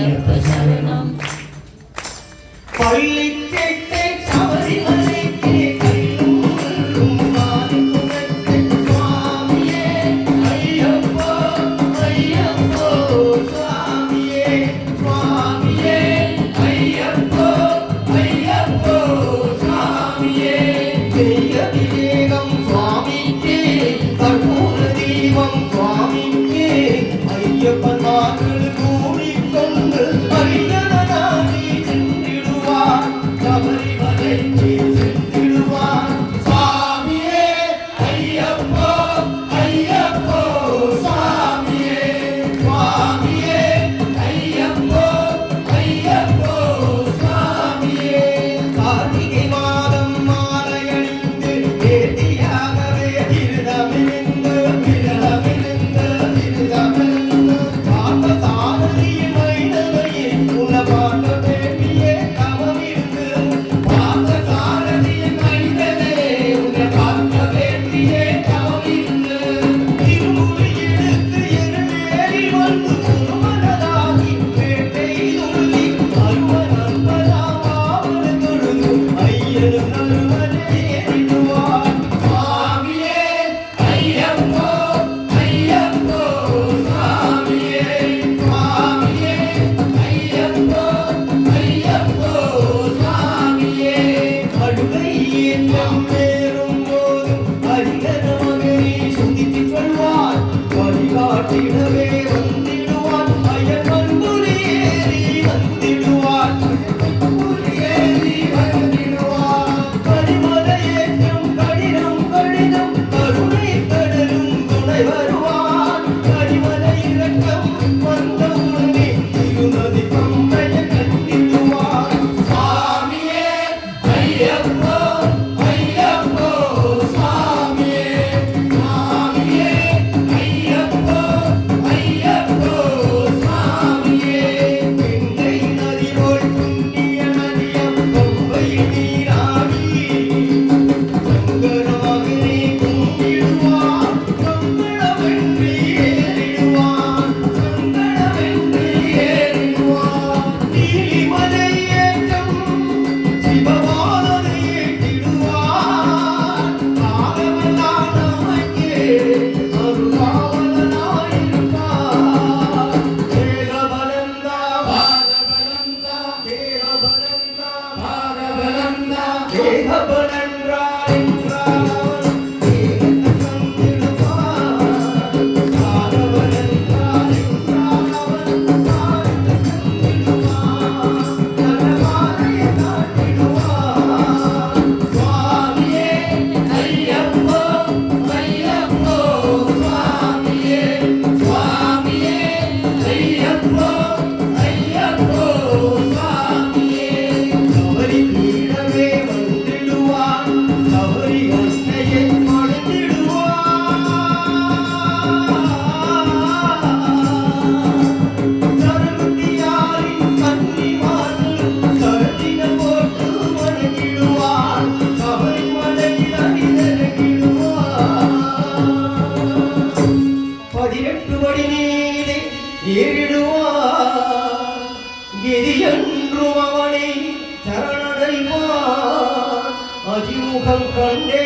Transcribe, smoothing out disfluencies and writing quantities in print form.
ஐயப்ப சரணம். பள்ளி கேட்டே சபரிமலைக்கு கையும் மாறிக்குமட்டு சுவாமியே ஐயப்போ ஐயப்போ சுவாமியே சுவாமியே ஐயப்போ ஐயப்போ சுவாமியே. தெய்ய விவேகம் சுவாமிக்கே கற்பூர தீபம் சுவாமிக்கே ஐயப்பன் மார்கள் கூடிக்கொண்டு ஐயனாகி சென்றிடுவார் சபரிமலைக்கு சென்றிடுவார். சுவாமியே ஐயப்போ ஐயப்போ சுவாமியே சுவாமியே ஐயப்போ ஐயப்போ சுவாமியே. கார்த்திகை மாதம் மாலையணிந்து ஏத்தியாகவே திருதமிழ்ந்து திருதமிழ்ந்து திருதமிழ்ந்து பாட்ட சாரதியின் மைந்தவையே உன பாட்ட வேண்டியே தவமிருந்து பாட்ட சாரதியின் மைந்தனையே உன பாட்ட வேண்டியே தவமிருந்து திருமுடி எடுத்து எருமேறி வந்து குருமனதாகி வேட்டை துள்ளி அருவன் அன்பதாவாவது தொழுது ஐயனும் நறுவனே ஏறிடுவார். சுவாமியே ஐயப்போ ஐயப்போ சுவாமியே சுவாமியே ஐயப்போ ஐயப்போ சுவாமியே. அழுகை ஏற்றம் பேரும் போதும் ஹரிஹர மகனே சுதித்து சொல்வார் வழிகாட்டிடவே வந்திடுவார் அயன் மன்புரி ஏறி வந்திடுவார் ஏறி வந்திடுவார். கடிமலை ஏற்றம் கடினம் கடினம் கருணை கடலும் துணை வருவார். கடிமலை இறக்கம் வந்த உடனே திருநதி பம்பைய கட்டிடுவார். சுவாமியே ஐயப்போ ஐயப்போ சுவாமியே சுவாமியே ஐயப்போ ஐயப்போ சுவாமியே. கங்கை நதி போல் புண்ணிய நதியம் பம்பை நீராடி சங்கரமகனே கும்பிடுவார் சங்கடவென்று ஏறிடுவார் சங்கடவென்று ஏறிடுவார். நீலிமலை ஏற்றம் சிவபாதனை ஏற்றிடுவார். காலமெல்லாம் நமக்கே அருளாவலனாயிருப்பார். தேகபலந்தா பாதபலந்தா தேகபலந்தா பாதபலந்தா தேகபலன்றா என்றால் அவன் தேகத்தை தந்திடுவார். பாதபலன்றா என்றால் அவன் சாரத்தை தந்திடுவார். நலமாலையை காட்டிடுவார். சுவாமியே ஐயப்போ ஐயப்போ சுவாமியே சுவாமியே ஐயப்போ ஐயப்போ சுவாமியே. சபரி பீடமே வந்திடுவார் சபரி அன்னையை மணந்திடுவார். சரகுத்தியாரின் கன்னிமார்களும் சரத்தினம் போட்டு வணங்கிடுவார். சபரிமலையில் அணிந்திறங்கிடுவார். 18 படி மீது ஏறிடுவார். கிரியன்றும் அவனை சரணடைவார். அதிமுகம் கண்டே